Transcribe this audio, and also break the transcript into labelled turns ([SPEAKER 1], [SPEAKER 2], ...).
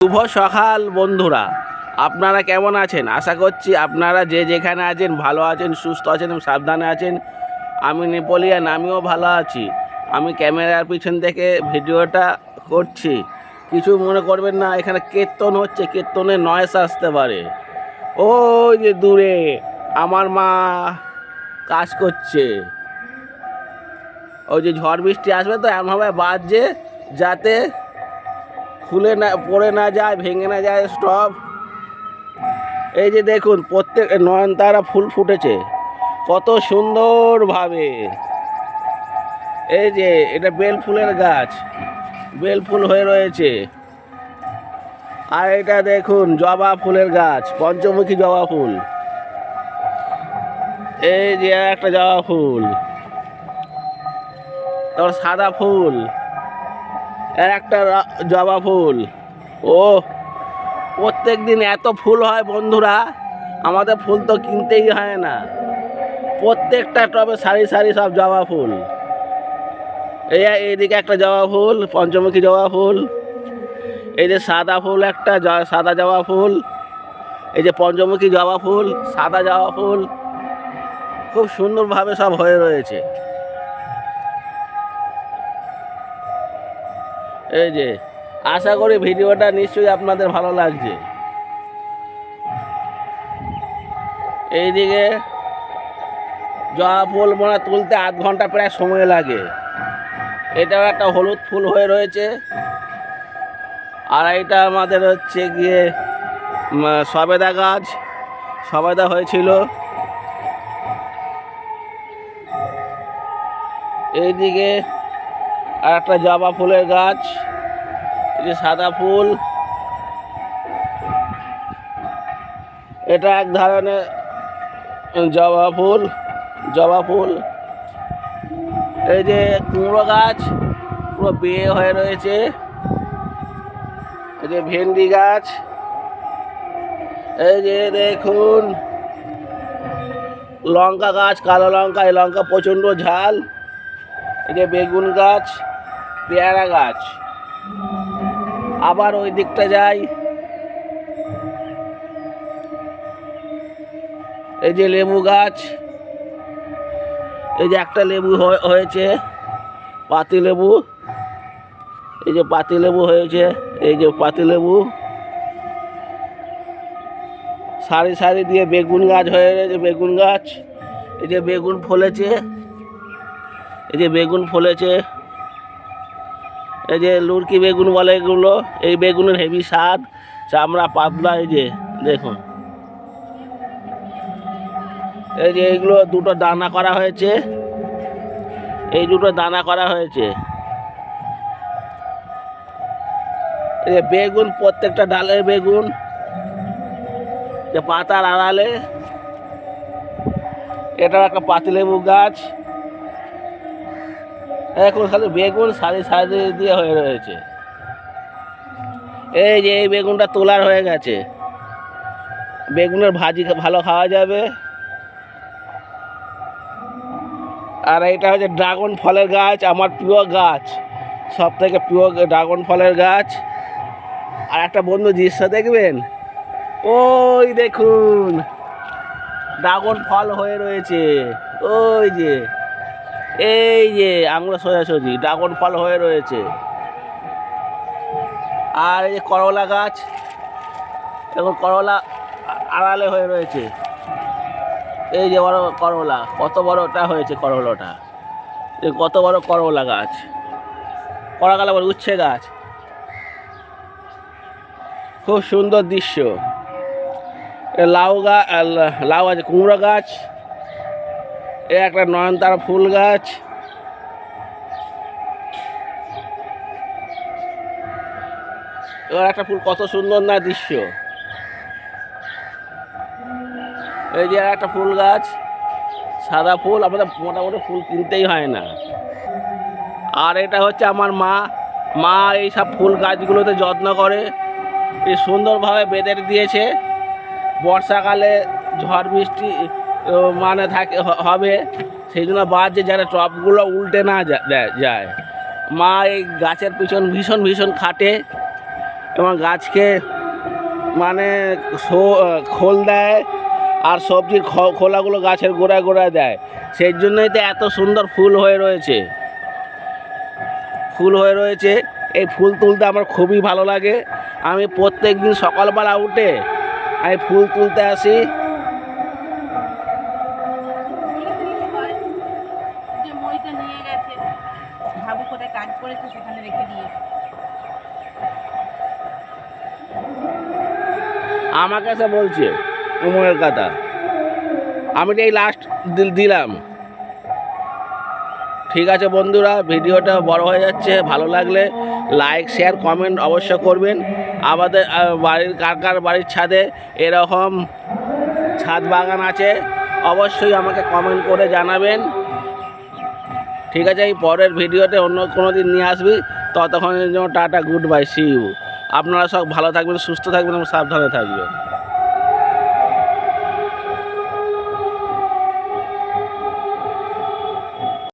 [SPEAKER 1] শুভ সকাল বন্ধুরা, আপনারা কেমন আছেন? আশা করছি আপনারা যে যেখানে আছেন ভালো আছেন, সুস্থ আছেন এবং সাবধানে আছেন। আমি নেপোলিয়ান, আমিও ভালো আছি। আমি ক্যামেরার পিছন থেকে ভিডিওটা করছি, কিছু মনে করবেন না। এখানে কীর্তন হচ্ছে, কীর্তনের নয়েজ আসতে পারে। ওই যে দূরে আমার মা কাজ করছে। ওই যে ঝড় বৃষ্টি আসবে তো এমনভাবে বাজছে যাতে খুলে না পড়ে না যায়, ভেঙে না যায় স্টপ। এই যে দেখুন, প্রত্যেক নয়নতারা ফুল ফুটেছে কত সুন্দরভাবে। এই যে এটা বেল ফুলের গাছ, বেল ফুল হয়ে রয়েছে। আর এটা দেখুন জবা ফুলের গাছ, পঞ্চমুখী জবা ফুল। এই যে একটা জবা ফুল, তারপর সাদা ফুল, একটা জবা ফুল। ও প্রত্যেক দিন এত ফুল হয় বন্ধুরা, আমাদের ফুল তো কিনতেই হয় না। প্রত্যেকটা টবে সারি সারি সব জবা ফুল। এইদিকে একটা জবা ফুল, পঞ্চমুখী জবা ফুল। এই যে সাদা ফুল, একটা সাদা জবা ফুল। এই যে পঞ্চমুখী জবা ফুল, সাদা জবা ফুল, খুব সুন্দরভাবে সব হয়ে রয়েছে। এই যে আশা করি ভিডিওটা নিশ্চয়ই আপনাদের ভালো লাগছে। এইদিকে জবা ফুল মনে তুলতে আধ ঘন্টা প্রায় সময় লাগে। এটাও একটা হলুদ ফুল হয়ে রয়েছে। আর এইটা আমাদের হচ্ছে গিয়ে সবেদা গাছ, সবেদা হয়েছিল। এইদিকে আর একটা জবা ফুলের গাছ, এই যে সাদা ফুল। এটা এক ধরনের জবা ফুল, জবা ফুল। এই যে কুমড়ো গাছ পুরো বিয়ে হয়ে রয়েছে। এই যে ভেন্ডি গাছ। এই যে দেখুন লঙ্কা গাছ, কালো লঙ্কা, এই লঙ্কা প্রচণ্ড ঝাল। এই যে বেগুন গাছ, পেয়ারা গাছ। আবার ওই দিকটা যাই, এই যে লেবু গাছ। এই যে একটা লেবু হয়েছে, পাতি লেবু। এই যে পাতি লেবু হয়েছে, এই যে পাতি লেবু। সারি সারি দিয়ে বেগুন গাছ হয়ে রয়েছে, বেগুন গাছ। এই যে বেগুন ফলেছে, এই যে বেগুন ফলেছে। এই যে লুরকি বেগুন বলে এগুলো। এই বেগুনের হেভি স্বাদ, চামড়া পাতলা। এই যে দেখুন, এই যে এইগুলো দুটো দানা করা হয়েছে, এই দুটো দানা করা হয়েছে। এই যে বেগুন, প্রত্যেকটা ডালে বেগুন, যে পাতার আড়ালে। এটাও একটা পাতিলেবু গাছ। এখন খালি বেগুন সারি সারি দিয়ে হয়ে রয়েছে। এই যে এই বেগুনটা তোলার হয়ে গেছে, বেগুনের ভাজি ভালো খাওয়া যাবে। আর এটা হচ্ছে ড্রাগন ফলের গাছ, আমার প্রিয় গাছ, সব থেকে প্রিয় ড্রাগন ফলের গাছ। আর একটা বন্ধু দৃশ্য দেখবেন, ওই দেখুন ড্রাগন ফল হয়ে রয়েছে। ওই যে এই যে আঙুলে সোজাসুজি ড্রাগন ফল হয়ে রয়েছে। আর এই যে করলা গাছ, এখন করলা আড়ালে হয়ে রয়েছে। এই যে বড় করলা, কত বড়টা হয়েছে করলাটা, কত বড় করলা গাছ, করলা বলে উচ্ছে গাছ। খুব সুন্দর দৃশ্য। লাউ গাছ, লাউ আছে, কুমড়ো গাছ। এ একটা নয়নতারা ফুল গাছ। এবার একটা ফুল, কত সুন্দর না দৃশ্য। এই যে একটা ফুল গাছ, সাদা ফুল। আমাদের মোটামুটি ফুল কিনতেই হয় না। আর এটা হচ্ছে আমার মা, মা এই সব ফুল গাছগুলোতে যত্ন করে, এই সুন্দরভাবে বেঁধে দিয়েছে। বর্ষাকালে ঝড় বৃষ্টি মানে হবে, সেই জন্য বাজছে যারা টবগুলো উল্টে না যায়। মা এই গাছের পিছন ভীষণ ভীষণ খাটে। এবং গাছকে মানে খোল দেয় আর সবজির খোলাগুলো গাছের গোড়ায় গোড়ায় দেয়। সেই জন্যই তো এত সুন্দর ফুল হয়ে রয়েছে। এই ফুল তুলতে আমার খুবই ভালো লাগে। আমি প্রত্যেক দিন সকালবেলা উঠে আমি ফুল তুলতে আসি। আমাকে এসে বলছে উমরের কথা, আমি তো এই লাস্ট দিলাম। ঠিক আছে বন্ধুরা, ভিডিওটা বড় হয়ে যাচ্ছে। ভালো লাগলে লাইক শেয়ার কমেন্ট অবশ্য করবেন। আমাদের বাড়ির কার বাড়ির ছাদে এরকম ছাদ বাগান আছে অবশ্যই আমাকে কমেন্ট করে জানাবেন। ঠিক আছে, এই পরের ভিডিওতে অন্য কোনো দিন নিয়ে আসবি। ততক্ষণের জন্য tata, goodbye, see you. আপনারা সব ভালো থাকবেন, সুস্থ থাকবেন এবং সাবধানে থাকবেন।